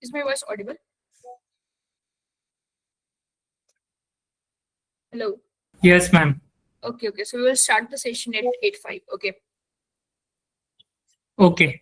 Is my voice audible? Hello. Yes, ma'am. Okay. So we will start the session at 8:05. Okay. Okay.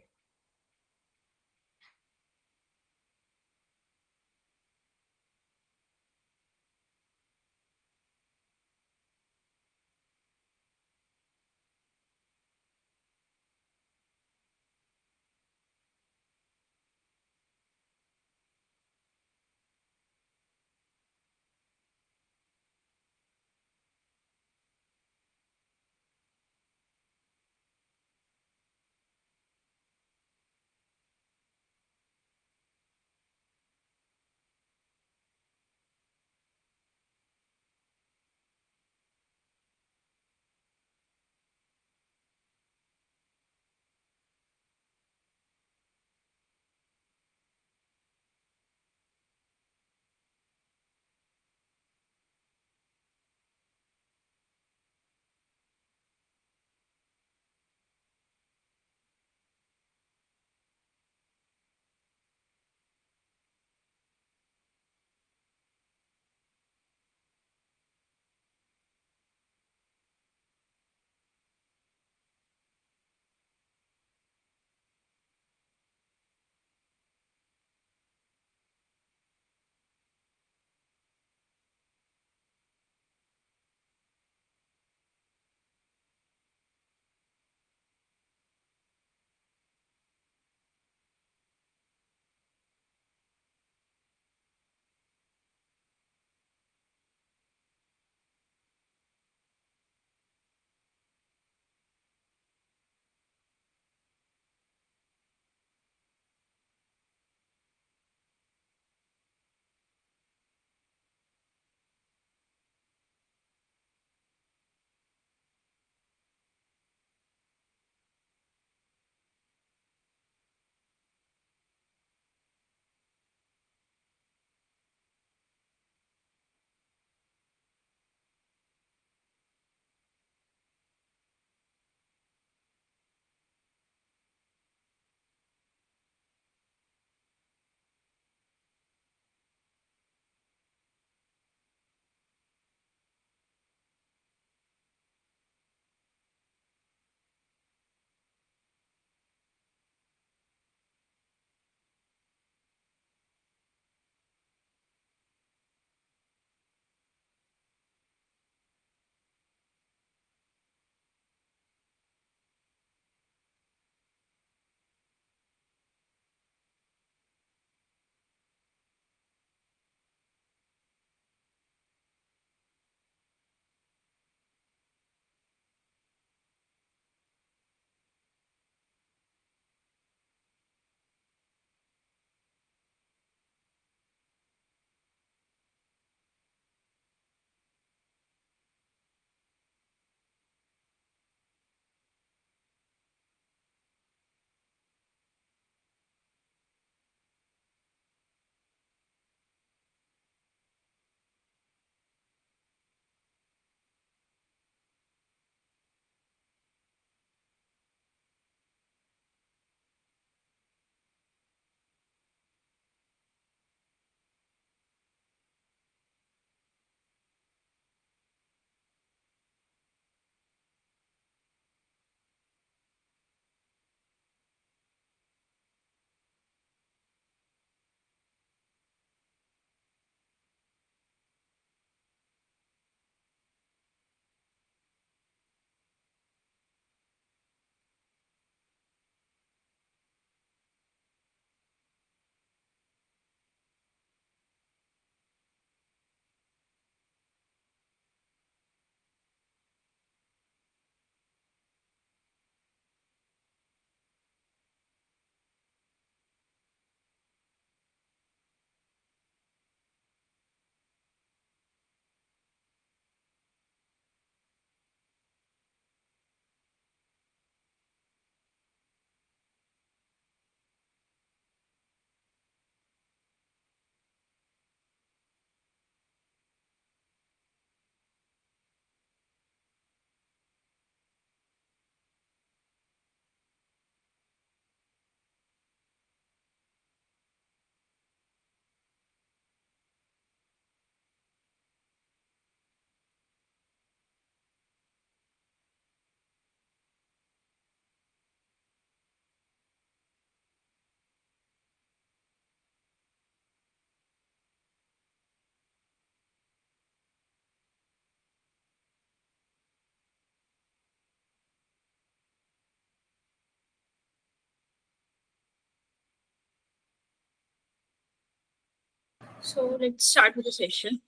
So let's start with the session.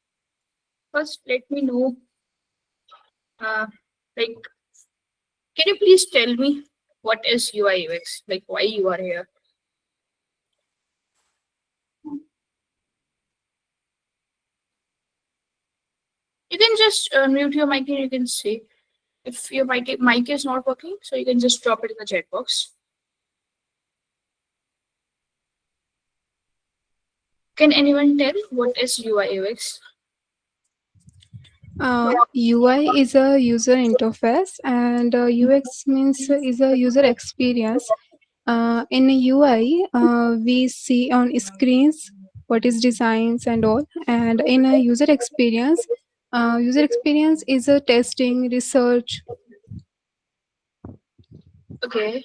First, let me know, like, can you please tell me what is UIUX? Like, why you are here? You can just mute your mic and you can say if your mic is not working, so you can just drop it in the chat box. Can anyone tell what is UIUX? UI is a user interface, and UX means is a user experience. In UI, we see on screens what is designs and all, and in a user experience is a testing, research. Okay.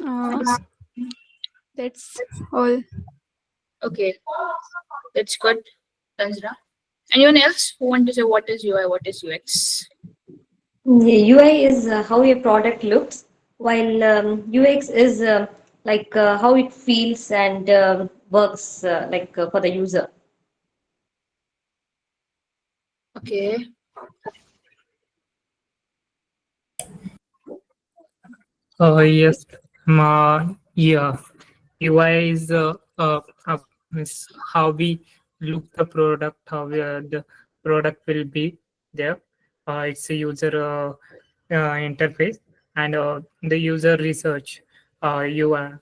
Uh, that's all. Okay. That's good. Tanzra. Anyone else who want to say what is UI, what is UX? UI is how a product looks, while UX is how it feels and works for the user. Okay. Yes, yeah. UI is how we look the product, how the product will be there. It's a user interface and the user research. UI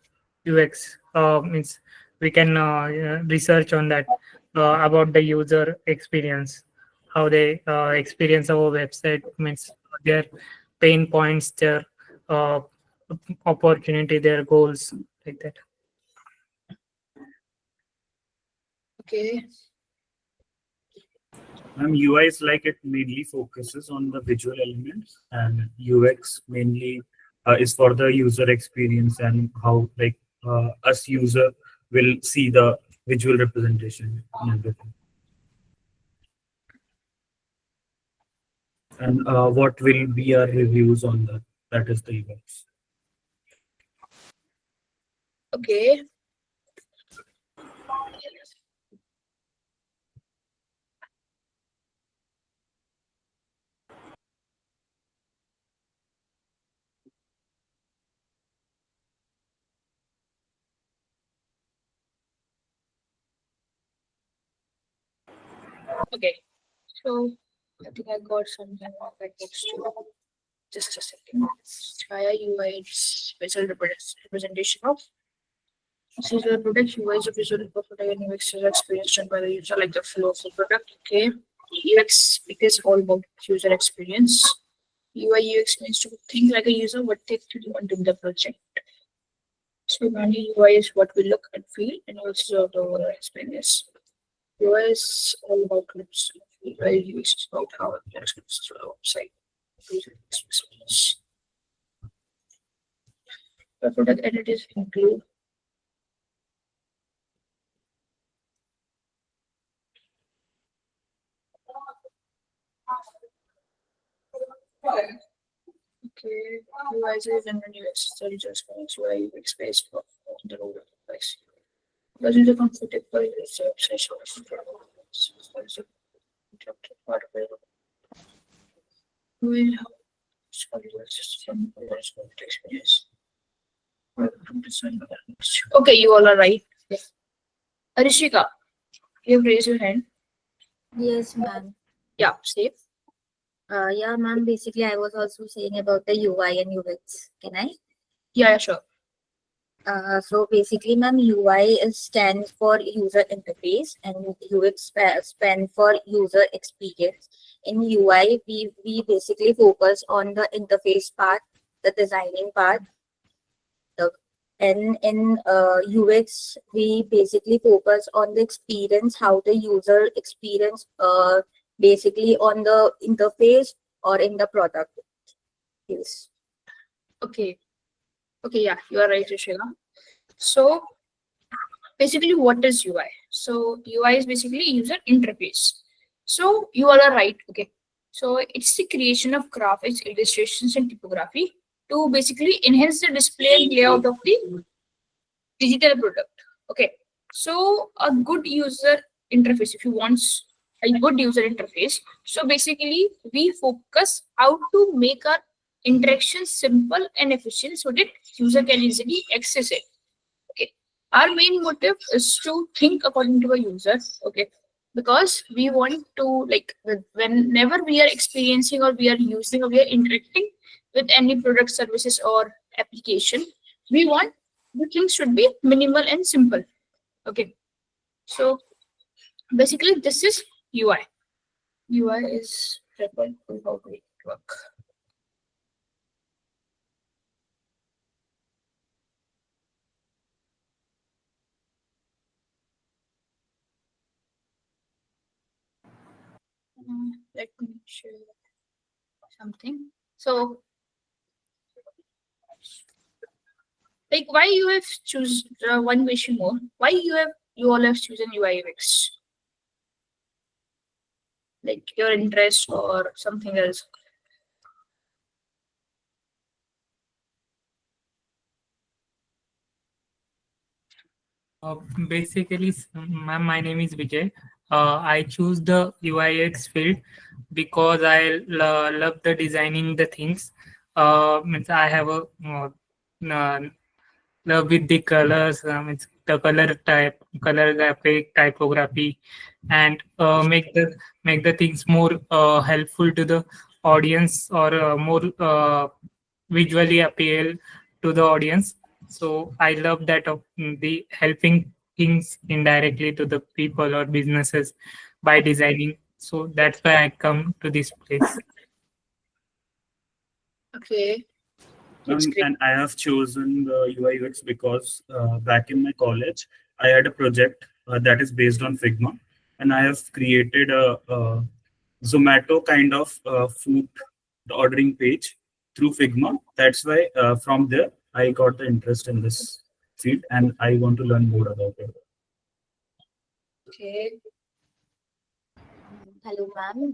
UX means we can research on that about the user experience, how they experience our website, means their pain points, their uh, opportunity, their goals, like that. Okay. UI is like it mainly focuses on the visual elements, and UX mainly is for the user experience and how us user will see the visual representation and everything. And what will be our reviews on that? That is the UX. Okay. Okay. So I think I got something on that next to just a second. Chaya UI is visual representation of. This is the product UI is a visual prototype and UX is experience done by the user, like the flow of the product. Okay. UX because all about user experience. UI UX means to think like a user what they actually want in the project. So mainly UI is what we look and feel, and also the overall experience. UI is all about clips. UI UX is about how it looks through the website. User experience. The product editors include okay, UI is and UX study just points UI UX space for the role of device. Because it's a comfortable user session part of it. Will help study the system experience. Okay, you all are right. Arishika, you have raised your hand. Yes, ma'am. Yeah, safe. Yeah, ma'am. Basically, I was also saying about the UI and UX. Can I? Yeah, sure. So basically, ma'am, UI is stands for user interface and UX stand for user experience. In UI, we basically focus on the interface part, the designing part. And in UX, we basically focus on the experience, how the user experience basically on the interface or in the product. Yes. Okay. Okay, yeah, you are right, Rishika. So basically, what is UI? So UI is basically user interface. So you all are right. Okay. So it's the creation of graphics, illustrations, and typography to basically enhance the display and layout of the digital product. Okay. So a good user interface, if you want a good user interface, so basically we focus how to make our interaction simple and efficient so that user can easily access it. Okay. Our main motive is to think according to a user. Okay. Because we want to, like, whenever we are experiencing or we are using or we are interacting with any product, services, or application, we want the things should be minimal and simple. Okay. So basically, this is UI. UI is referred to how it work. Let me show you something. So, like, why you have choose one question more? Why you all have chosen UIUX? Like your interest or something else? Basically, ma'am, my name is Vijay. I choose the UIX field because I love the designing the things. Means I have a love with the colors. It's the color graphic, typography, and make the things more helpful to the audience or more visually appeal to the audience. So I love that of the helping things indirectly to the people or businesses by designing. So that's why I come to this place. Okay. That's great. And I have chosen the UI UX because back in my college, I had a project that is based on Figma, and I have created a Zomato kind of food ordering page through Figma. That's why from there I got the interest in this field, and I want to learn more about it. Okay. Hello, ma'am.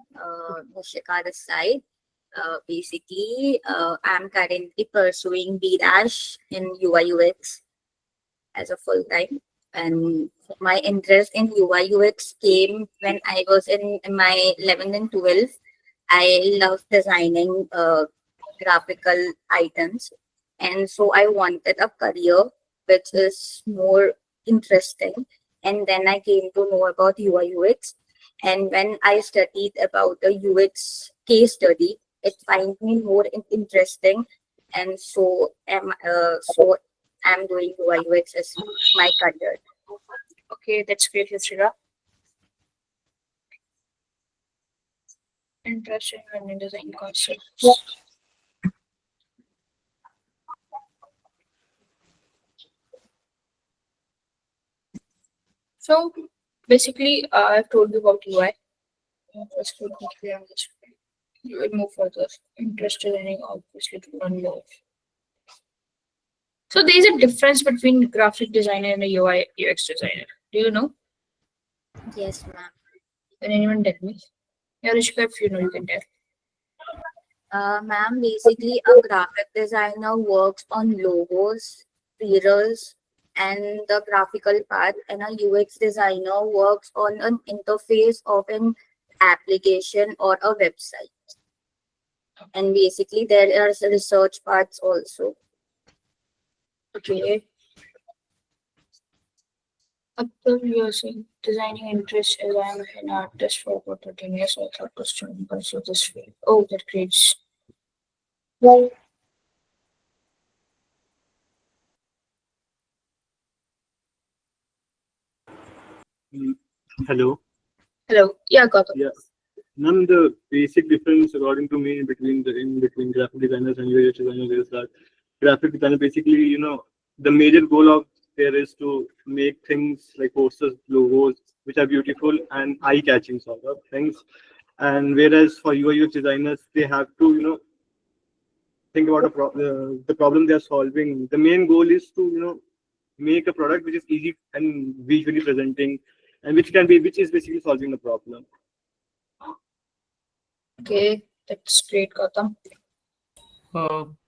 Nishika this side. Basically, I'm currently pursuing B-Dash in UI/UX as a full time. And my interest in UI/UX came when I was in my 11th and 12th. I love designing graphical items. And so I wanted a career which is more interesting. And then I came to know about UI/UX. And when I studied about the UX case study, it find me more interesting. And so I'm doing UI/UX as my career. Okay, that's great, Yashira. Interesting in design concepts. So basically, I've told you about UI. Just to be clear on this, you will move further. Interested in obviously to learn more. So there is a difference between graphic designer and a UI UX designer. Do you know? Yes, ma'am. Can anyone tell me? Yeah, Rishika, if you know, you can tell. Ma'am, basically a graphic designer works on logos, mirrors, and the graphical part, and a UX designer works on an interface of an application or a website. And basically there are some research parts also. Okay. After you're saying designing interest as I'm an artist for about 13 years, I thought was to pursue this field. Oh, that creates. Well, Hello. hello. Yeah, Gautam. Yeah. None the basic difference according to me between graphic designers and UX designers is that graphic designer basically, the major goal of there is to make things like posters, logos, which are beautiful and eye-catching sort of things. And whereas for UI UX designers, they have to, think about the problem they are solving. The main goal is to, make a product which is easy and visually presenting, and which is basically solving the problem. Okay, that's great, Gautam.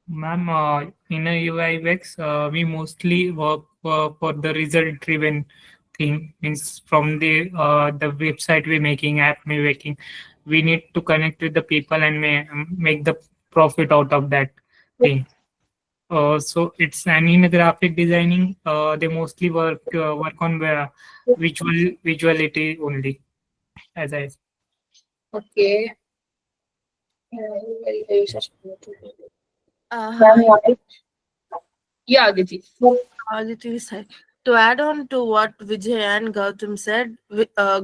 Ma'am, in a UI UX, we mostly work for the result-driven thing. Means from the website we're making, app we're making, we need to connect with the people and make the profit out of that thing. So it's and in graphic designing, they mostly work on visuality only, as I. Okay. Uh, Yeah, Aditi. Aditi said. To add on to what Vijay and Gautam said,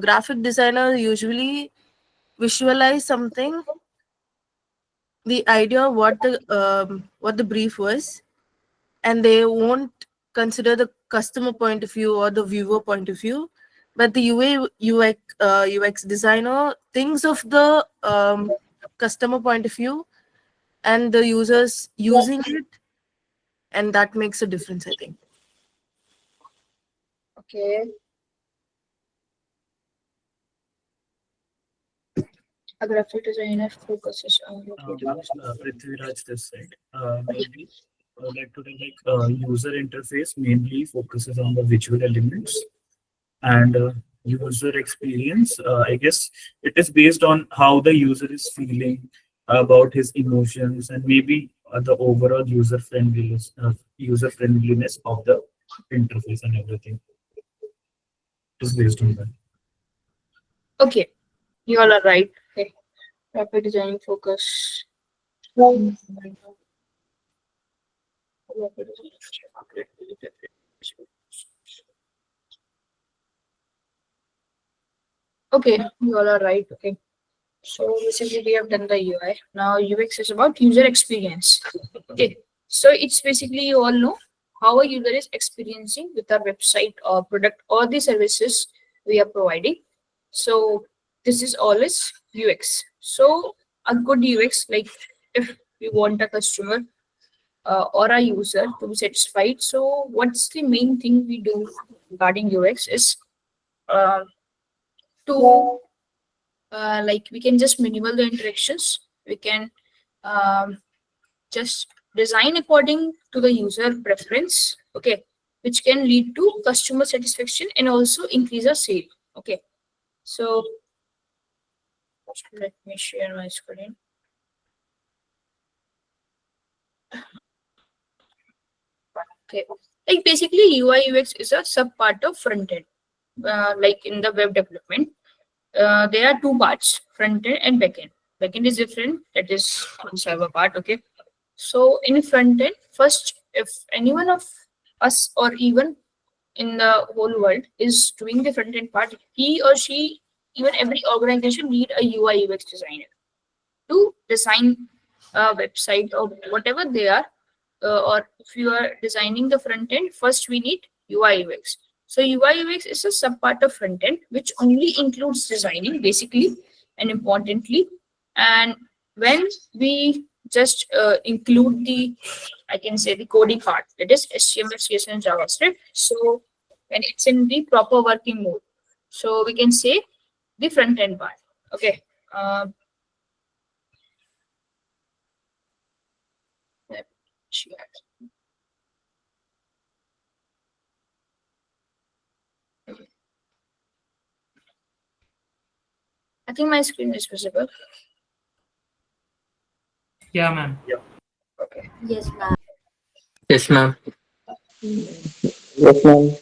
graphic designers usually visualize something, the idea of what the brief was, and they won't consider the customer point of view or the viewer point of view. But the UX designer thinks of the customer point of view and the users using it, and that makes a difference, I think. Okay. A graphic designer focuses on Prithviraj this side. Maybe like today, user interface mainly focuses on the visual elements and user experience. I guess it is based on how the user is feeling about his emotions and maybe the overall user friendliness of the interface and everything. It is based on that. Okay, you all are right. Okay, graphic design focus. Okay, you all are right. Okay, so basically we have done the UI. Now UX is about user experience. Okay, so it's basically you all know how a user is experiencing with our website or product or the services we are providing. So this is always UX. So a good UX, like if we want a customer or a user to be satisfied, so what's the main thing we do regarding UX is uh, to like we can just minimal the interactions. We can um, just design according to the user preference. Okay, which can lead to customer satisfaction and also increase our sale. Okay, so let me share my screen. Okay, like basically UI UX is a sub part of front end. Like in the web development, there are two parts: front end and back end. Back end is different. That is one server part. Okay, so in front end, first, if anyone of us or even in the whole world is doing the front end part, he or she, even every organization need a UI UX designer to design a website or whatever they are. Or if you are designing the front end, first we need UI UX. So UI UX is a sub part of front end which only includes designing basically and importantly. And when we just include the, I can say the coding part, that is HTML, CSS, and JavaScript. So when it's in the proper working mode, so we can say the front end part. Okay. Let me share. I think my screen is visible. Yeah, ma'am. Okay. Yes, ma'am. Yes, ma'am. Yes, ma'am.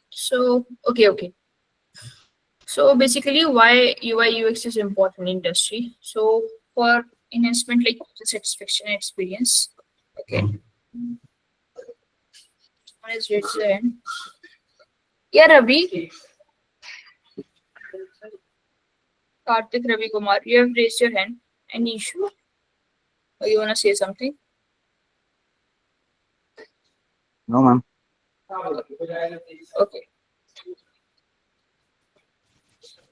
So okay. So basically, why UI UX is important in industry? So for enhancement like user satisfaction and experience. Okay. One is raised the hand. Yeah, Ravi. Karthik Ravi Kumar, you have raised your hand. Any issue? Or you wanna say something? No, ma'am. Okay.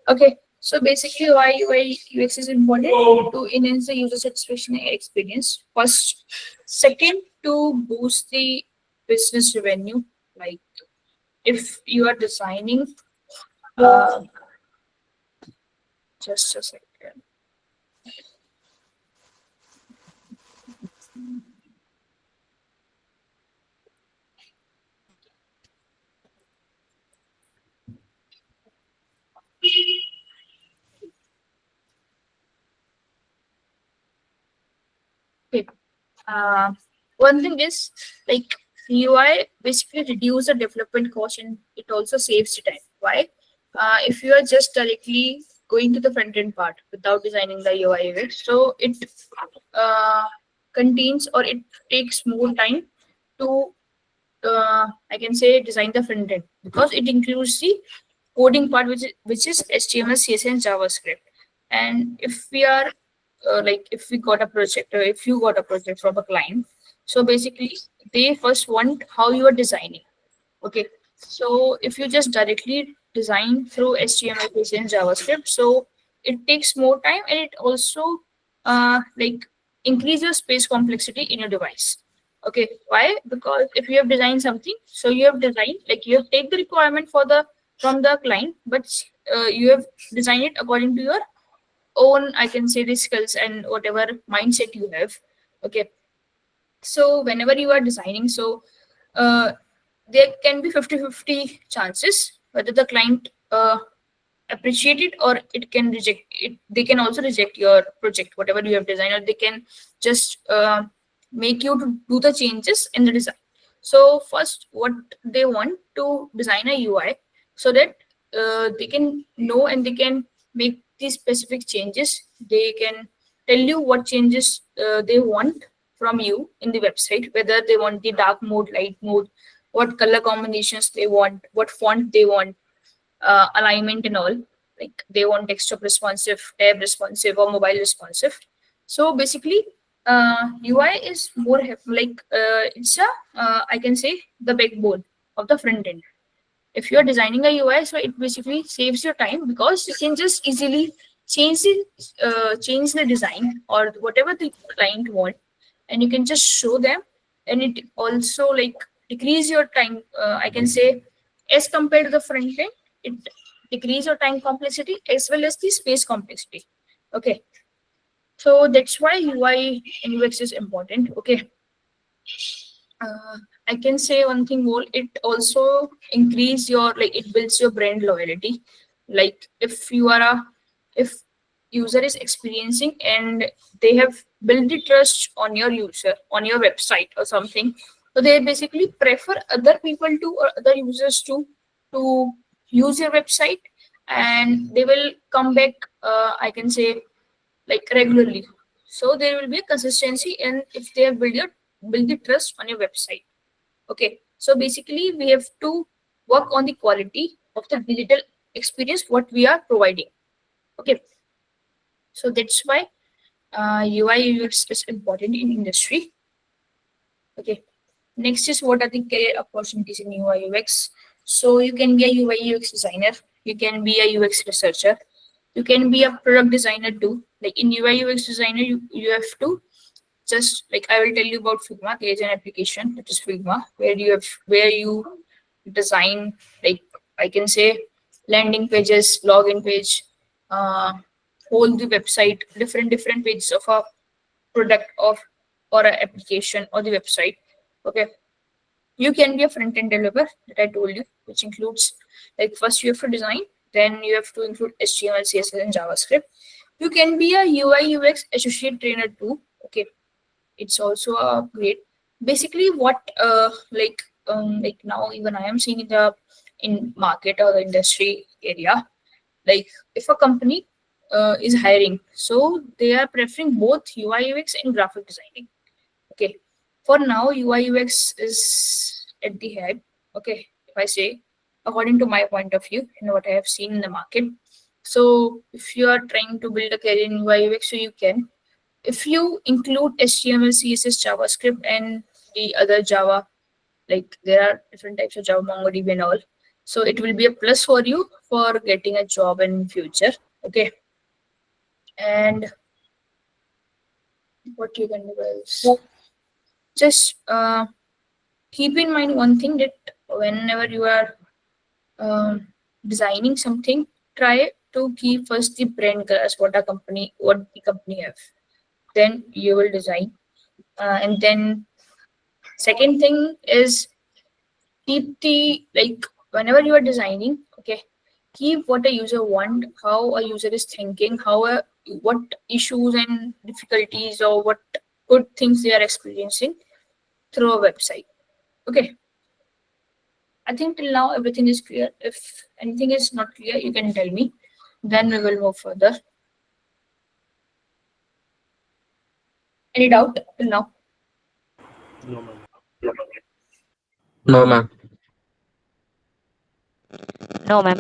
Okay. So basically, why UI UX is important to enhance the user satisfaction and experience. First, second, to boost the business revenue. Like if you are designing, uh, just a second. Okay. One thing is like UI basically reduce the development cost and it also saves you time. Why? If you are just directly going to the front end part without designing the UI UX, so it contains or it takes more time to I can say design the front end because it includes the coding part which is HTML, CSS, and JavaScript. And if we are like if we got a project or if you got a project from a client, so basically they first want how you are designing. Okay, so if you just directly design through HTML, CSS, and JavaScript, so it takes more time and it also like increase your space complexity in your device. Okay, why? Because if you have designed something, so you have designed like you have take the requirement for the from the client, but you have designed it according to your own, I can say, the skills and whatever mindset you have. Okay, so whenever you are designing, so uh, there can be 50-50 chances whether the client appreciate it or it can reject it. They can also reject your project whatever you have designed, or they can just make you to do the changes in the design. So first what they want to design a UI so that they can know and they can make these specific changes. They can tell you what changes they want from you in the website, whether they want the dark mode, light mode, what color combinations they want, what font they want, alignment and all. Like they want desktop responsive, tab responsive, or mobile responsive. So basically, UI is more it's a I can say the backbone of the front end. If you are designing a UI, so it basically saves your time because you can just easily change the design or whatever the client want, and you can just show them, and it also like decrease your time. I can say as compared to the front end, it decrease your time complexity as well as the space complexity. Okay, so that's why UI and UX is important. Okay. I can say one thing more. It also increase your like it builds your brand loyalty. Like if you are a if user is experiencing and they have built the trust on your user on your website or something, so they basically prefer other people to or other users to use your website, and they will come back. I can say like regularly. So there will be a consistency, and if they have build the trust on your website. Okay, so basically we have to work on the quality of the digital experience what we are providing. Okay, so that's why UI UX is important in industry. Okay, next is what are the career opportunities in UI UX. So you can be a UI UX designer, you can be a UX researcher, you can be a product designer too. Like in UI UX designer, you have to just like I will tell you about Figma. There is an application that is Figma where you design like I can say landing pages, login page, uh, whole the website, different pages of a product of or an application or the website. Okay, you can be a front end developer that I told you, which includes like first you have to design, then you have to include HTML, CSS, and JavaScript. You can be a UI UX associate trainer too. Okay, it's also a great basically what like now even I am seeing in the in market or the industry area, like if a company is hiring, so they are preferring both UI UX and graphic designing. Okay, for now UI UX is at the head. Okay, if I say according to my point of view and what I have seen in the market. So if you are trying to build a career in UI UX, so you can, if you include HTML, CSS, JavaScript, and the other Java, like there are different types of Java, MongoDB, and all. So it will be a plus for you for getting a job in future. Okay. And what you can do is just keep in mind one thing that whenever you are designing something, try to keep first the brand colors what the company have. Then you will design, and then second thing is keep the like whenever you are designing, okay, keep what a user want, how a user is thinking, what issues and difficulties or what good things they are experiencing through a website. Okay. I think till now everything is clear. If anything is not clear, you can tell me. Then we will move further. Any doubt till now? No, ma'am. No, ma'am. No, ma'am.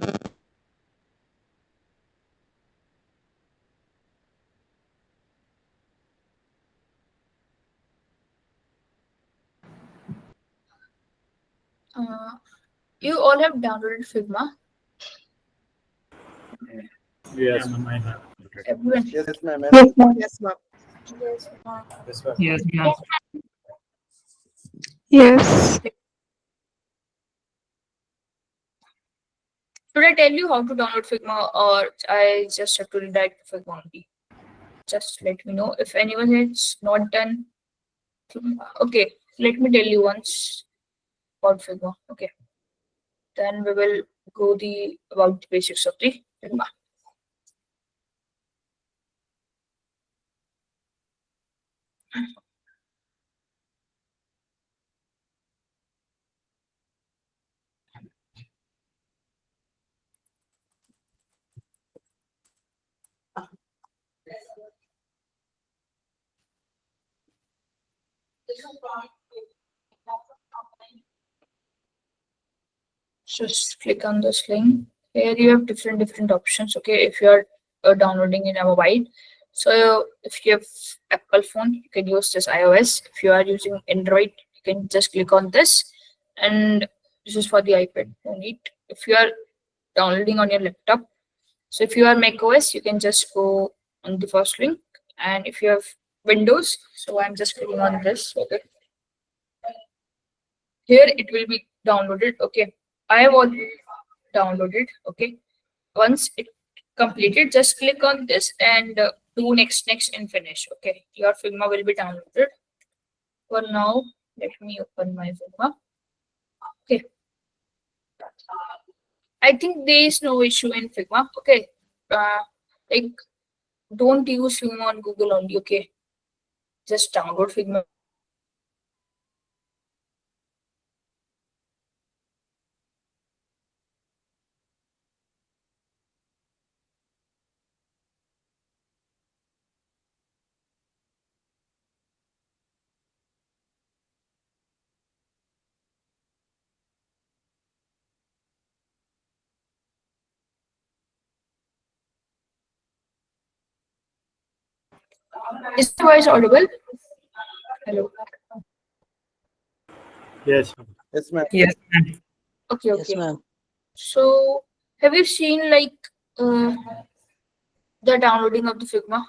You all have downloaded Figma. Yes. ma'am, I have. Everyone. Yes, ma'am. Yes, ma'am. Yes, ma'am. Yes, ma'am. Yes. Should I tell you how to download Figma, or I just have to redirect to Figma only? Just let me know if anyone has not done Figma. Okay, let me tell you once about Figma. Okay, then we will go about the basics of the Figma. Just click on this link. Here you have different options. Okay, if you are downloading in a mobile, so if you have Apple phone, you can use this iOS. If you are using Android, you can just click on this, and this is for the iPad. No need. If you are downloading on your laptop, so if you are macOS, you can just go on the first link, and if you have Windows, so I'm just clicking on this. Okay, here it will be downloaded. Okay, I have already downloaded. Okay, once it completed, just click on this and do next and finish. Okay, your Figma will be downloaded. For now, let me open my Figma. Okay, I think there is no issue in Figma. Okay, like don't use Figma on Google only. Okay, just download Figma. Is the voice audible? Hello. Yes. Yes, ma'am. Yes, ma'am. Okay, Yes, okay. ma'am. So, have you seen like the downloading of the Figma?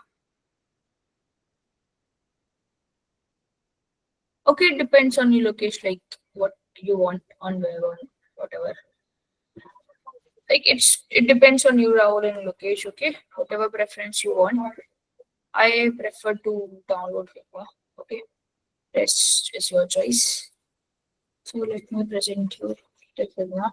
Okay, it depends on your location, like what you want on where or whatever. Like it depends on your role and location. Okay, whatever preference you want. I prefer to download Figma. Okay, rest is your choice. So let me present you the Figma.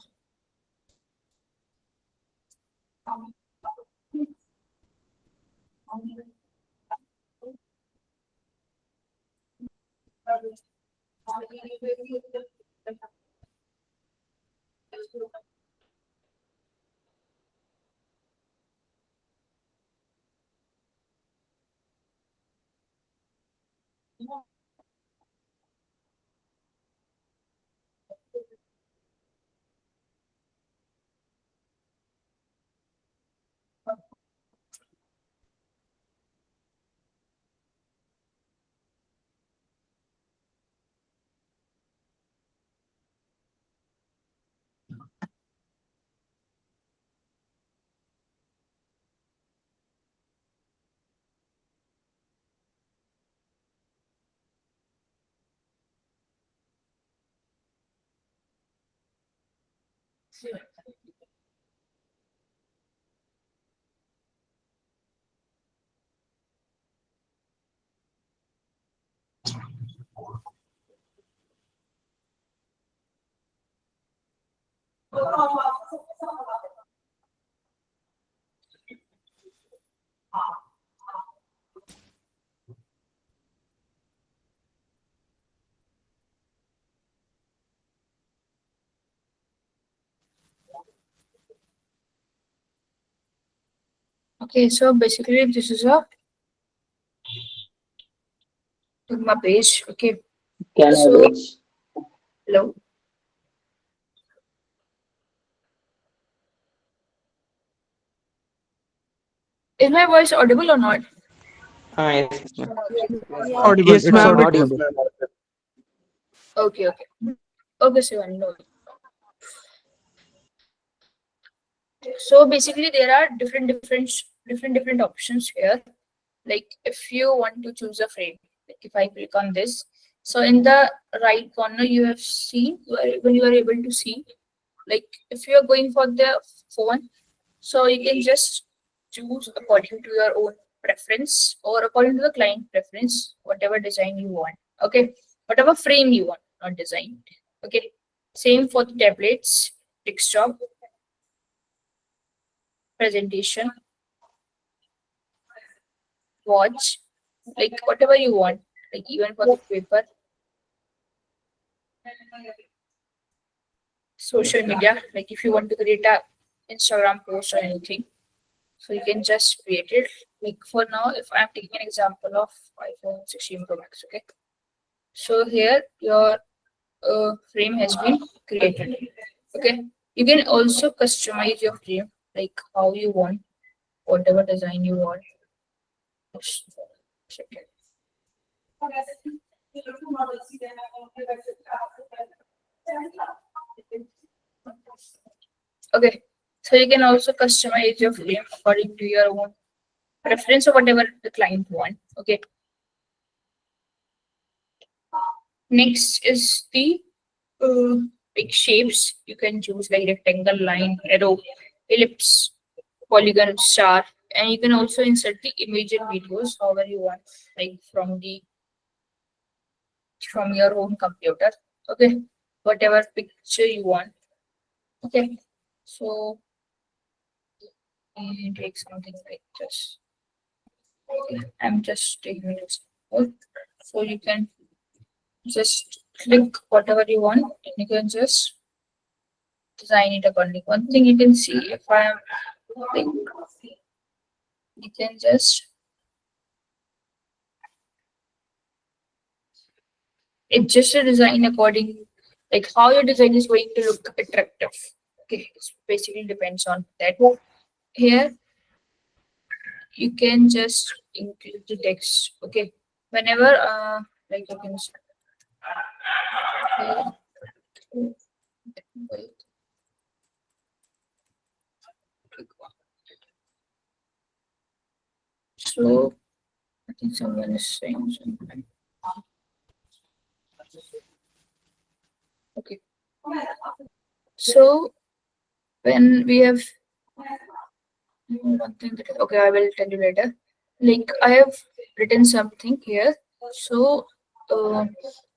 Okay, so basically this is a Figma page. Okay, Can I so watch? hello. Is my voice audible or not? Yes, ma'am. Audible. Yes, It's ma'am. audible. Okay, okay, so no. So basically there are different options here. Like if you want to choose a frame, like if I click on this, so in the right corner you have seen when you are able to see, like if you are going for the phone, so you can just choose according to your own preference or according to the client preference, whatever design you want. Okay, whatever frame you want, not design. Okay, same for the tablets, desktop, presentation, watch, like whatever you want, like even for the paper, social media, like if you want to create a Instagram post or anything, so you can just create it. Like for now, if I'm taking an example of iPhone 16 Pro Max, okay. So here your frame has been created. Okay, you can also customize your frame like how you want, whatever design you want. Just check it. Okay, so you can also customize your frame according to your own preference or whatever the client want. Okay. Next is the like shapes. You can choose like rectangle, line, arrow, ellipse, polygon, star, and you can also insert the image and videos however you want, like from your own computer. Okay, whatever picture you want. Okay, so and take something like this. Okay, I'm just taking this. So you can just click whatever you want and you can just design it accordingly. One thing you can see if I am like you can just it's just a design according like how your design is going to look attractive. Okay, it basically depends on that. Here you can just include the text. Okay, whenever like you can wait. So I think someone is saying something. Okay. So when we have one thing that okay, I will tell you later. Like I have written something here. So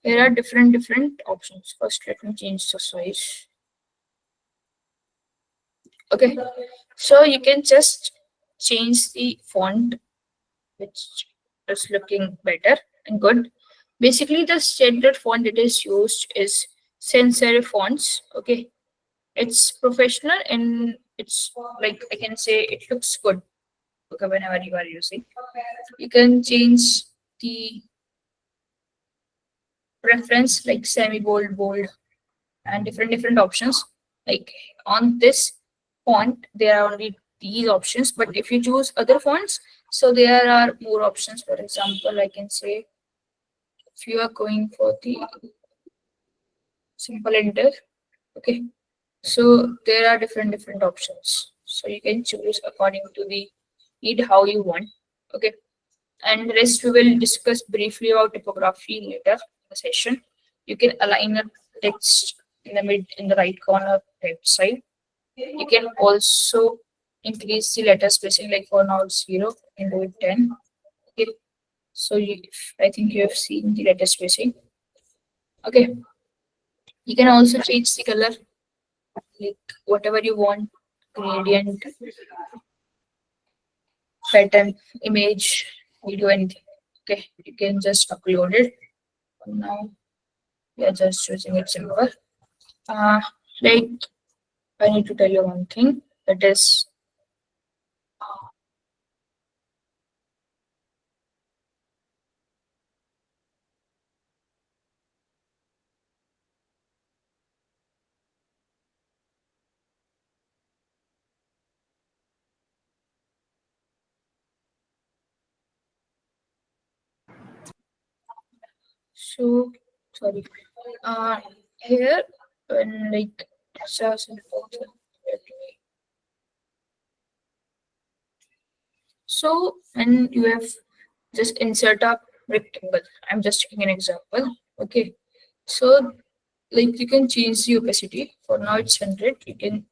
here are different options. First, let me change the size. Okay. So you can just change the font, which is looking better and good. Basically, the standard font that is used is sans serif fonts. Okay, it's professional and it's like I can say it looks good. Okay, whenever you are using, you can change the preference like semi bold, bold, and different options. Like on this font, there are only these options, but if you choose other fonts, so there are more options. For example, I can say if you are going for the simple enter, okay, so there are different options. So you can choose according to the need how you want. Okay, and rest we will discuss briefly about typography later in the session. You can align a text in the right corner left side. You can also increase the letter spacing, like for now it's 0 and do it 10. Okay, so I think you have seen the letter spacing. Okay, you can also change the color, like whatever you want, gradient, pattern, image, video, anything. Okay, you can just upload it. For now, we are just choosing it simple. Uh, like I need to tell you one thing, that is So sorry. Here when like so when you have just insert a rectangle, I'm just taking an example. Okay. So like you can change the opacity. For now it's 100. You can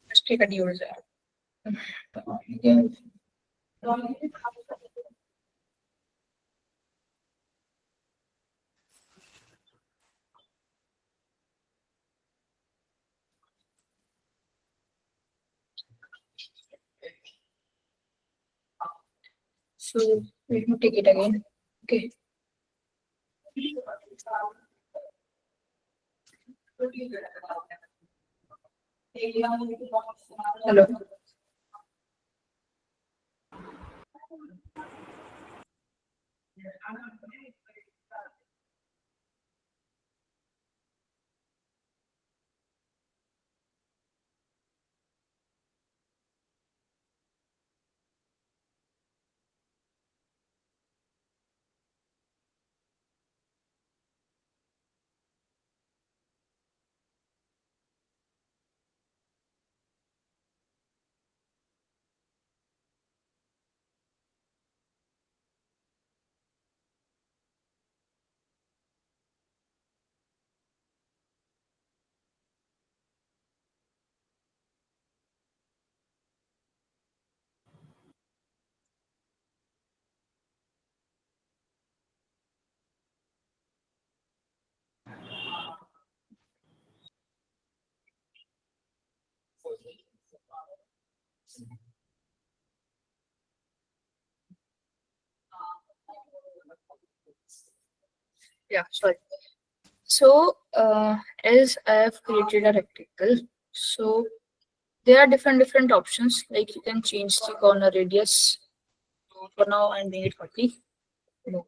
just take a user. Again. So let me take it again. Okay. Hello. Yeah, sorry. So as I have created a rectangle, so there are different options. Like you can change the corner radius. For now, I'm doing it 40. No,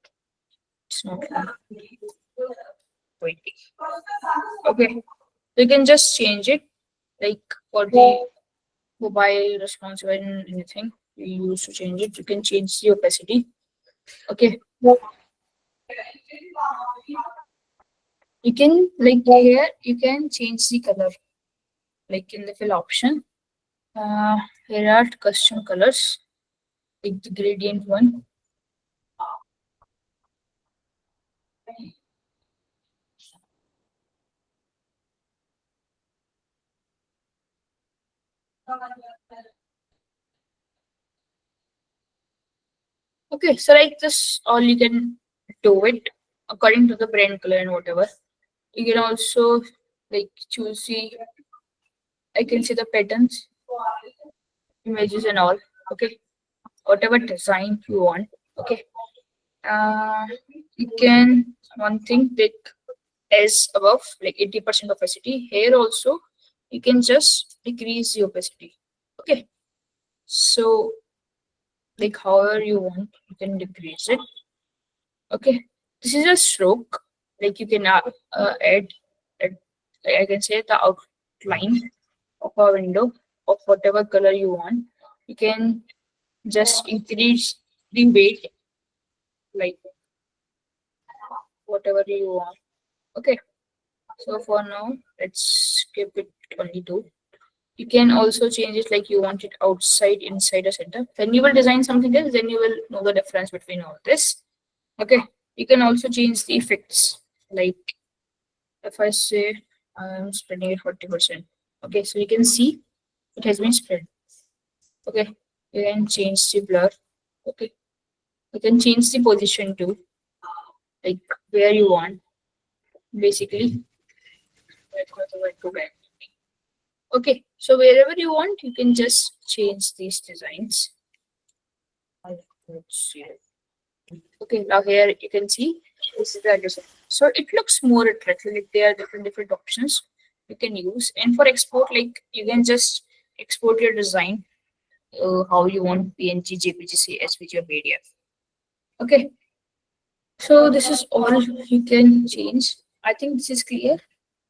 it's not 20. Okay, you can just change it. Like for the mobile response when anything you use to change it, you can change the opacity. Okay. You can like here you can change the color like in the fill option. Here are custom colors like the gradient one. Okay, so like this all you can do it according to the brand color and whatever. You can also like choose the I can see the patterns, images and all. Okay, whatever design you want. Okay. You can one thing pick as above like 80% opacity. Here also you can just decrease the opacity. Okay. So like however you want, you can decrease it. Okay. This is a stroke. Like you can add I can say the outline of a window of whatever color you want. You can just increase the weight like whatever you want. Okay. So for now, let's keep it 22. You can also change it like you want it outside, inside, or center. When you will design something else, then you will know the difference between all this. Okay. You can also change the effects. Like if I say I'm spreading it 40%. Okay, so you can see it has been spread. Okay. You can change the blur. Okay. You can change the position too. Like where you want. Basically. Okay, so wherever you want, you can just change these designs. Okay, now here you can see this is the design. So it looks more attractive. Like there are different options you can use. And for export, like you can just export your design how you want PNG, JPG, SVG, or PDF. Okay, so this is all you can change. I think this is clear.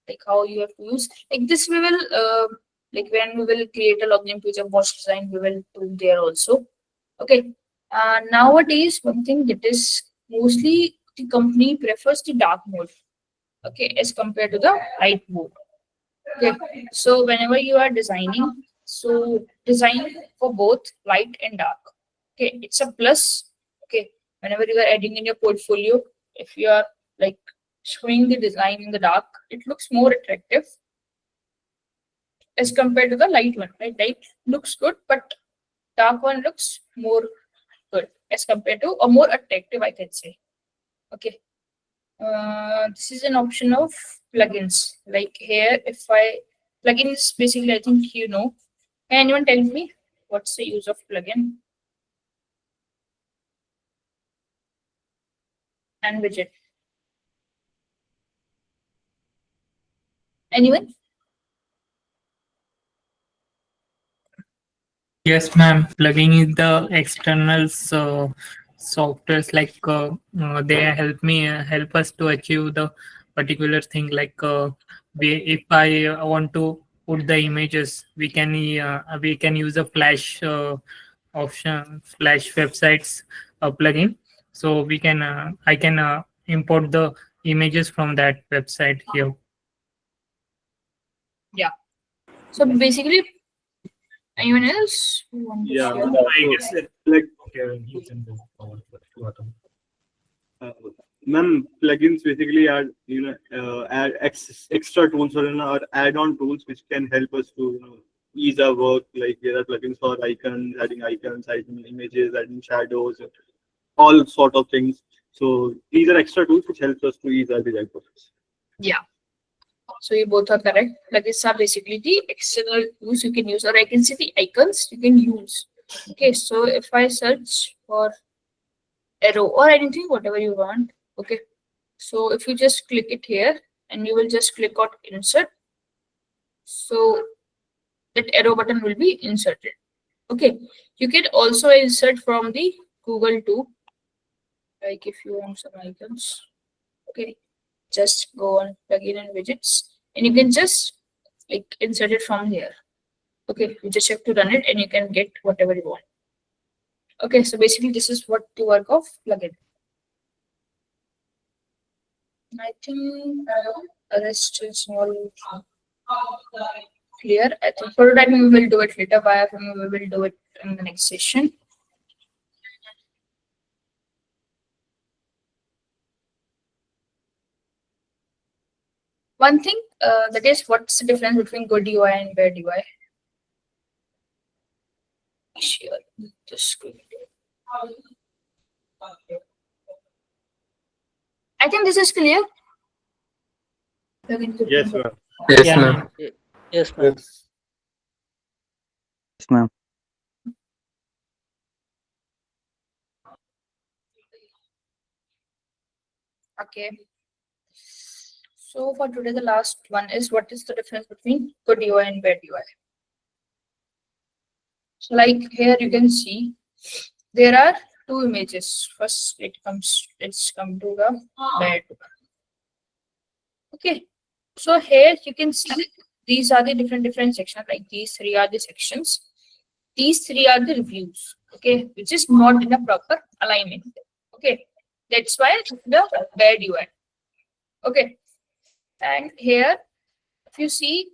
Like how you have to use. Like this we will like when we will create a login page of watch design, we will do there also. Okay. Nowadays, one thing that is mostly the company prefers the dark mode. Okay, as compared to the light mode. Okay. So whenever you are designing, so design for both light and dark. Okay, it's a plus. Okay. Whenever you are adding in your portfolio, if you are like showing the design in the dark, it looks more attractive as compared to the light one. Right? Light looks good, but dark one looks more good as compared to, or more attractive, I can say. Okay. This is an option of plugins. Like here, if I plugins, basically, I think you know. Can anyone tell me what's the use of plugin and widget? Anyone? Yes, ma'am. Plugging is the external softwares like they help us to achieve the particular thing. Like if I want to put the images, we can use a Flash option, Flash websites plugin. So we can I can import the images from that website here. Yeah. So basically, anyone else who want to Yeah, share? I guess it, like okay, you can go forward. uh, ma'am, plugins basically add add extra tools or add-on tools which can help us to ease our work. Like there are plugins for icons, adding images, adding shadows, all sort of things. So these are extra tools which helps us to ease our design process. Yeah. So you both are correct. Plugins are basically the external tools you can use, or I can say the icons you can use. Okay, so if I search for arrow or anything, whatever you want. Okay, so if you just click it here and you will just click on insert, so that arrow button will be inserted. Okay, you can also insert from the Google too, like if you want some icons. Okay, just go on plugin and widgets, and you can just like insert it from here. Okay, you just have to run it and you can get whatever you want. Okay, so basically this is what the work of plugin. I think rest is all clear. I think prototyping we will do it later. Wireframing we will do it in the next session. One thing that is, what's the difference between good UI and bad UI? Sure, just quickly. I think this is clear. Yes, ma'am. Yes, Yeah, ma'am. ma'am. Yes, ma'am. Yes, ma'am. Okay. So for today, the last one is, what is the difference between good UI and bad UI? So like here you can see there are two images. First let's come to the bad. Okay. So here you can see these are the different sections, like these three are the sections. These three are the reviews, okay, which is not in a proper alignment. Okay. That's why it's the bad UI. Okay. And here, if you see,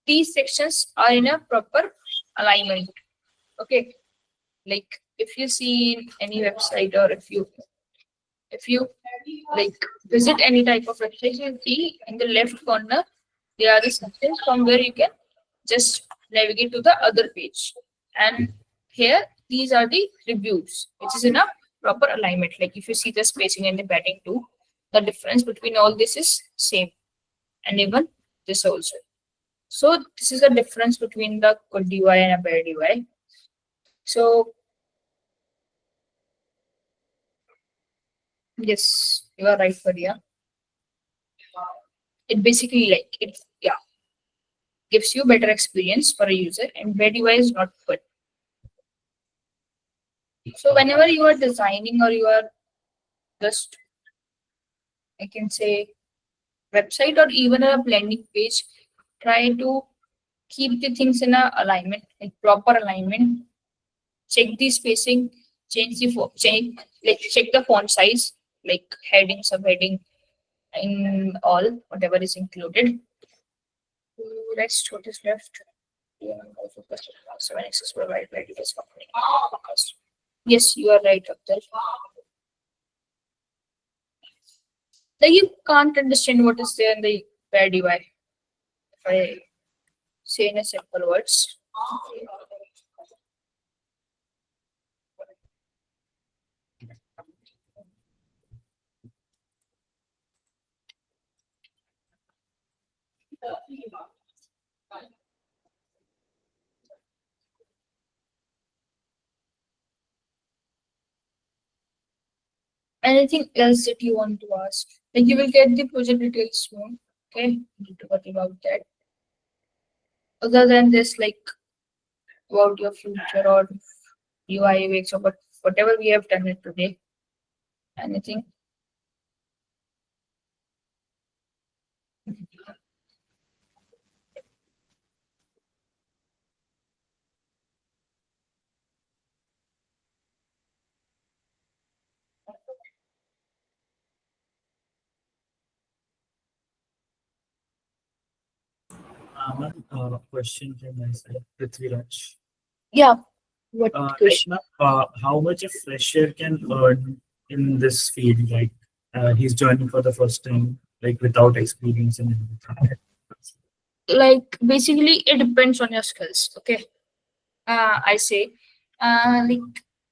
these sections are in a proper alignment. Okay, like if you see in any website, or if you like visit any type of website, you'll see in the left corner there are the sections from where you can just navigate to the other page. And here these are the reviews, which is in a proper alignment. Like if you see the spacing and the padding too, the difference between all this is same, and even this also. So this is the difference between the good UI and a bad UI. So yes, you are right, Faria. It basically like it, yeah, gives you better experience for a user, and bad UI is not good. So whenever you are designing, or you are just, I can say, website or even a landing page, try to keep the things in a alignment, like proper alignment. Check the spacing, change the change, like check the font size, like heading, subheading, in all whatever is included. Rest what is left. Yeah, also customer 7 access provided by device company. Yes, you are right, Abdul. Like you can't understand what is there in the bad UI. If I say in a simple words. Anything else that you want to ask? Like you will get the project details soon. Okay, need to worry about that. Other than this, like about your future or UIUX or whatever we have done it today. Anything? One question from my side, Prithviraj. Yeah. What Like, question? how much a fresher can earn in this field? Like, he's joining for the first time, like without experience and everything. Like basically it depends on your skills. Okay. I say, like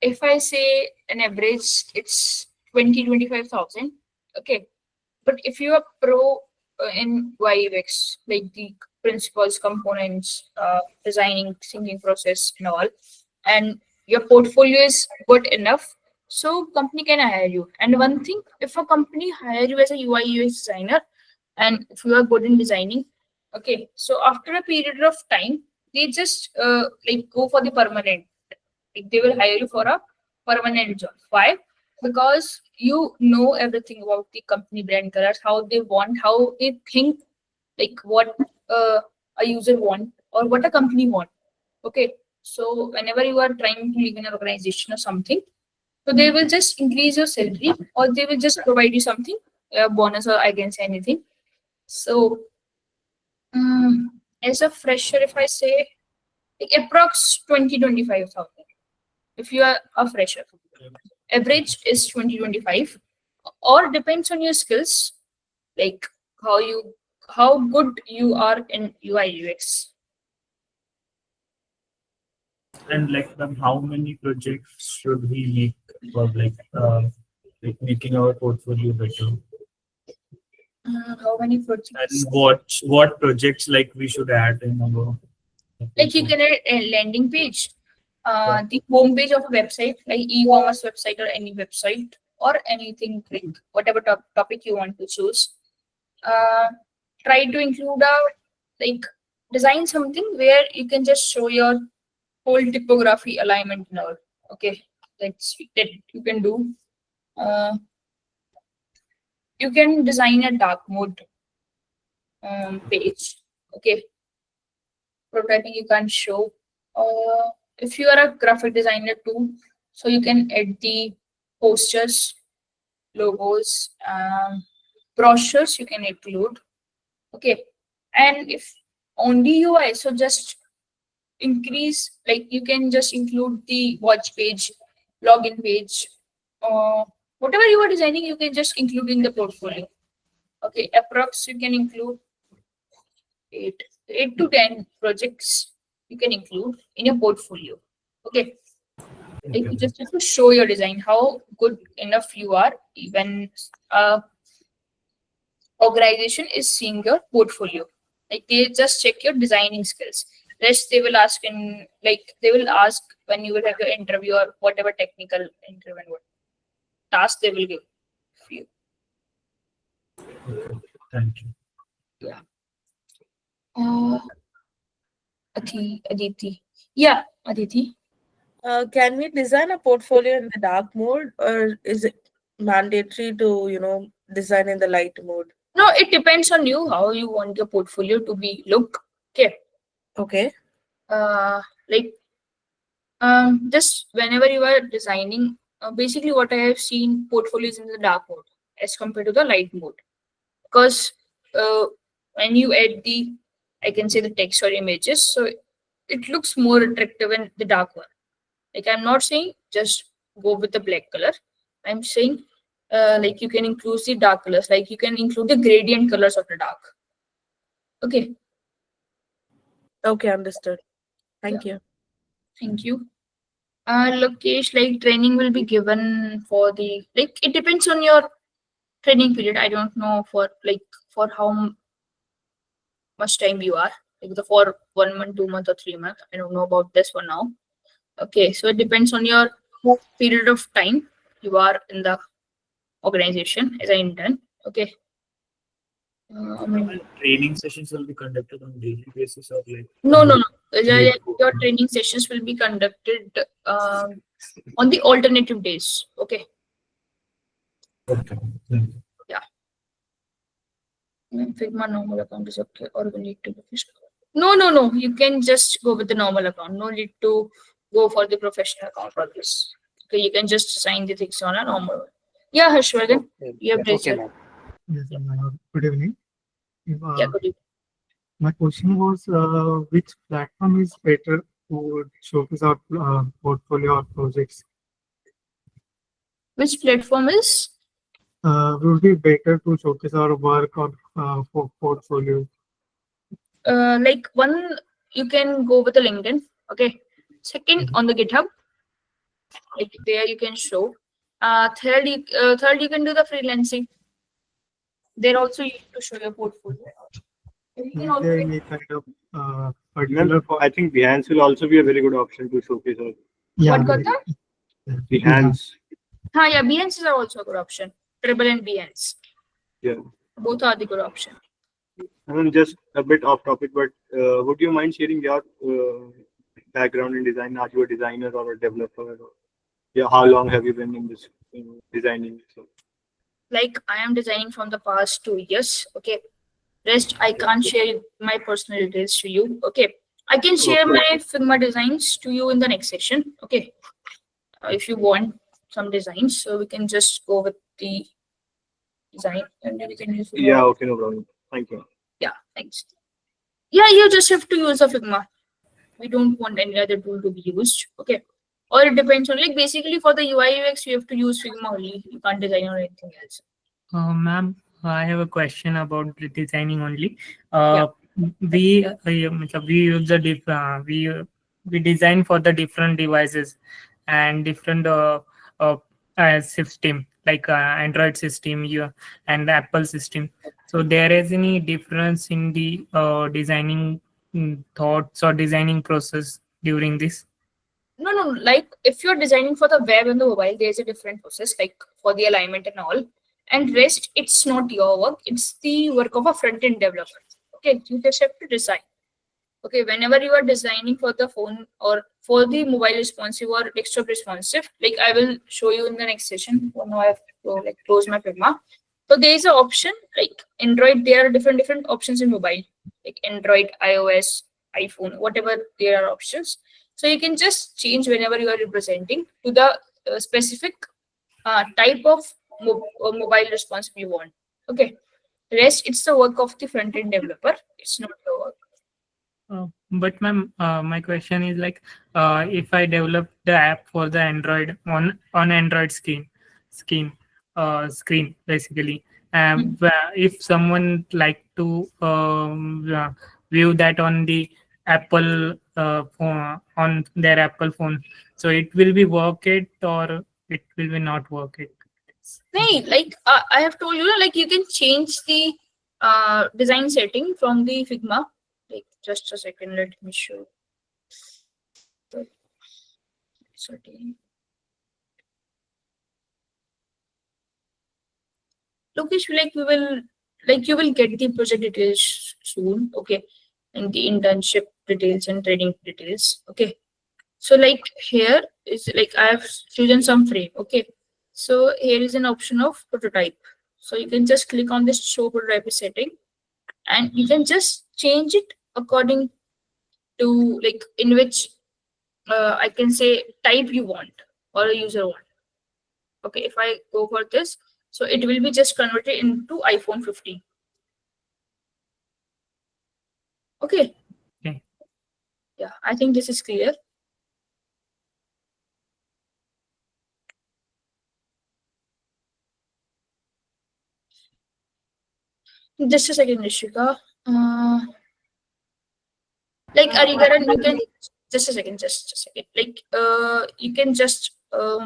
if I say an average, it's 25,000. Okay. But if you are pro in UIUX, like the principles, components, designing, thinking process, and all, and your portfolio is good enough, so company can hire you. And one thing, if a company hire you as a UI/UX designer, and if you are good in designing, okay, so after a period of time, they just like go for the permanent. Like they will hire you for a permanent job. Why? Because you know everything about the company brand colors, how they want, how they think, like what a user want or what a company want. Okay, so whenever you are trying to leave an organization or something, so they will just increase your salary, or they will just provide you something, a bonus, or I can say anything. So as a fresher, if I say like approx 25,000, if you are a fresher, average is 25, or depends on your skills, like how good you are in UI/UX. And like, how many projects should we make for like making our portfolio better? How many projects? And what projects like we should add in our Like you can add a landing page, the home page of a website, like e-commerce website or any website, or anything, like whatever topic you want to choose. Uh, Try to include a, like, design something where you can just show your whole typography alignment and all. Okay, that you can do. You can design a dark mode page. Okay, prototyping you can show. If you are a graphic designer too, so you can add the posters, logos, brochures you can include. Okay, and if only UI. So just increase, like you can just include the watch page, login page, whatever you are designing, you can just include in the portfolio. Okay, approx you can include 8 to 10 projects you can include in your portfolio. Okay, like you just have to show your design, how good enough you are. Even organization is seeing your portfolio, like they just check your designing skills. Rest they will ask in, like they will ask when you will have your interview or whatever technical interview and what task they will give you. Thank you. Yeah. Aditi. Yeah, Aditi. Can we design a portfolio in the dark mode, or is it mandatory to design in the light mode? No, it depends on you how you want your portfolio to be look. Okay. Okay. Like just whenever you are designing, basically what I have seen portfolios in the dark mode as compared to the light mode, because when you add the, I can say the text or images, so it looks more attractive in the dark one. Like I'm not saying just go with the black color. I'm saying like you can include the dark colors, like you can include the gradient colors of the dark. Okay. Okay, understood. Thank you. Thank you. Lokesh, like training will be given for the, like it depends on your training period. I don't know for how much time you are, like the for 1 month, 2 month, or 3 month. I don't know about this one now. Okay, so it depends on your period of time you are in the organization as an intern. Okay. Training sessions will be conducted on daily basis or like No. Daily. Your training sessions will be conducted on the alternative days. Okay. Okay. Yeah. Figma normal account is okay, or we need to be professional? No. You can just go with the normal account. No need to go for the professional account for this. Okay, you can just sign the things on a normal one. Yeah, Harshvardhan, you have raised your- Yes, good evening. Yeah, good evening. My question was, which platform is better to showcase our portfolio or projects? Which platform is? Would be better to showcase our work or portfolio? Like one, you can go with the LinkedIn. Okay. Second, on the GitHub, like there you can show. Third, you can do the freelancing. There also you need to show your portfolio. You can Is also there any kind of Well, particular? I think Behance will also be a very good option to showcase our Yeah, what got that? Behance. Yeah, Behance is also a good option. Dribble and Behance. Yeah. Both are the good option. I mean, just a bit off topic, but would you mind sharing your background in design? Are you a designer or a developer? Or, yeah, how long have you been in this designing? So, Like I am designing from the past 2 years. Okay. Rest I can't share my personal details to you. Okay. I can share my Figma designs to you in the next session. Okay. If you want some designs, so we can just go with the design and then we can use Figma. yeah, okay, no problem. Thank you. Yeah, thanks. Yeah, you just have to use a Figma. We don't want any other tool to be used. Okay. Or it depends on, like basically for the UIUX you have to use Figma only. You can't design or anything else. Ma'am, I have a question about the designing only. Yeah. We use the we design for the different devices and different system, like Android system and Apple system. So there is any difference in the designing thoughts or designing process during this? No. Like if you're designing for the web and the mobile, there's a different process, like for the alignment and all. And rest, it's not your work. It's the work of a front-end developer. Okay, you just have to design. Okay, whenever you are designing for the phone or for the mobile responsive or desktop responsive, like I will show you in the next session. Well, now I have to like close my Figma. So there is an option like Android. There are different options in mobile, like Android, iOS, iPhone, whatever there are options. So you can just change whenever you are representing to the specific type of mobile responsive you want. Okay. Rest, it's the work of the front end developer. It's not your work. But my question is like, if I develop the app for the Android on Android screen basically, if someone like to view that on the Apple phone, on their Apple phone, so it will be work it or it will be not work it. Hey, like I have told you, like you can change the design setting from the Figma. Like just a second, let me show. Setting. Lokesh, like we will, like you will get the project details soon, okay, and the internship details and training details, okay. So like here is like I have chosen some frame, okay. So here is an option of prototype. So you can just click on this show prototype setting, and you can just change it according to like in which I can say type you want or a user want. Okay, if I go for this, so it will be just converted into iPhone 15. Okay. Okay. Yeah, I think this is clear. Just a second, Rishika. Like Arigaran, you can just a second, just a second. Like you can just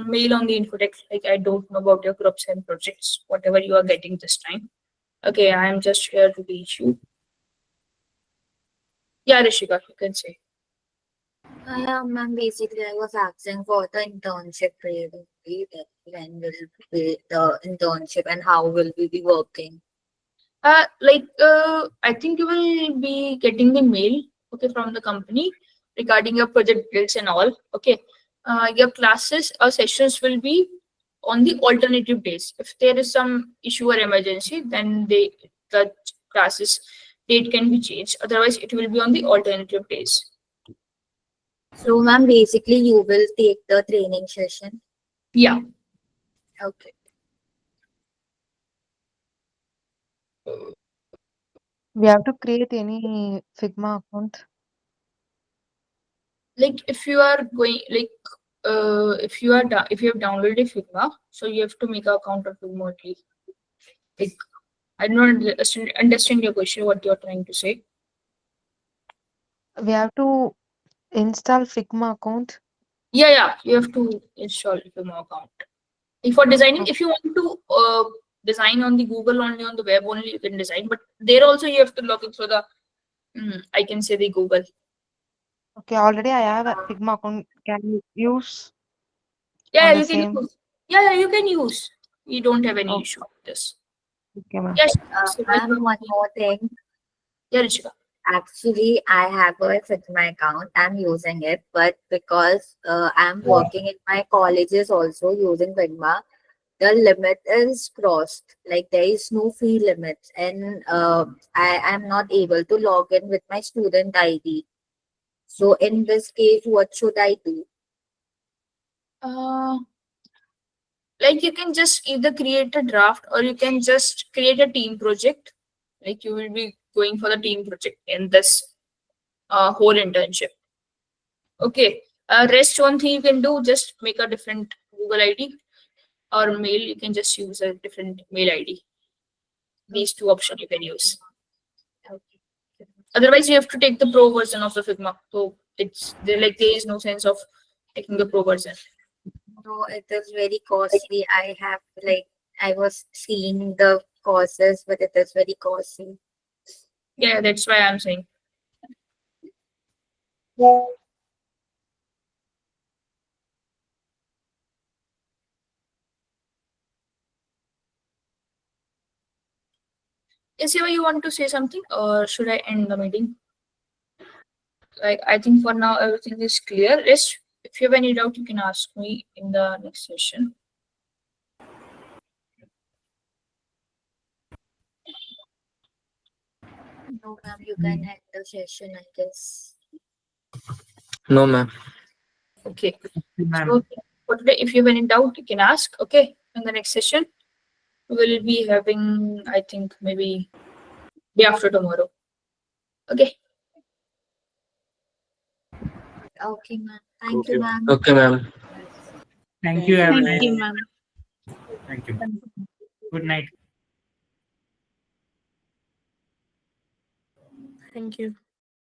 mail on the Infotact. Like I don't know about your groups and projects, whatever you are getting this time. Okay, I am just here to teach you. Yeah, Rishika, you can say. Ma'am, basically, I was asking for the internship period. When will be the internship and how will we be working? I think you will be getting the mail, okay, from the company regarding your project details and all. Okay, your classes or sessions will be on the alternative days. If there is some issue or emergency, then the classes date can be changed. Otherwise, it will be on the alternative days. So, ma'am, basically, you will take the training session. Yeah. Okay. We have to create any Figma account. Like if you are going like if you are if you have downloaded Figma, so you have to make an account of Figma only. Like I don't understand your question. What you're trying to say? We have to install Figma account. Yeah, you have to install Figma account. If for designing, if you want to design on the Google only, on the web only, you can design. But there also you have to log in through the I can say the Google. Okay, already I have a Figma account. Can you use Yeah, on the you can same? use. Yeah, you can use. You don't have any Oh, issue with this. okay, ma'am. Yes. So Ma'am, one more thing. Yeah, Rishika. Actually, I have a Figma account. I'm using it, but because I'm working in my colleges also using Figma, the limit is crossed. Like there is no fee limit, and I am not able to log in with my student ID. So in this case, what should I do? Like you can just either create a draft or you can just create a team project. Like you will be going for the team project in this whole internship. Okay. Rest one thing you can do, just make a different Google ID or mail. You can just use a different mail ID. These two options you can use. Otherwise, you have to take the pro version of the Figma. So it's there. Like there is no sense of taking the pro version. No, it is very costly. I have like I was seeing the courses, but it is very costly. Yeah, that's why I'm saying. Is you want to say something, or should I end the meeting? Like I think for now everything is clear. If you have any doubt, you can ask me in the next session. No, ma'am, you can end the session, I guess. No, ma'am. Okay. Ma'am. So for today, if you have any doubt, you can ask. Okay. In the next session, we'll be having, I think, maybe day after tomorrow. Okay. Okay, ma'am. Thank you, Okay. ma'am. Okay, ma'am. Thank you. Have a Thank nice you, day. ma'am. Thank you. Good night. Thank you.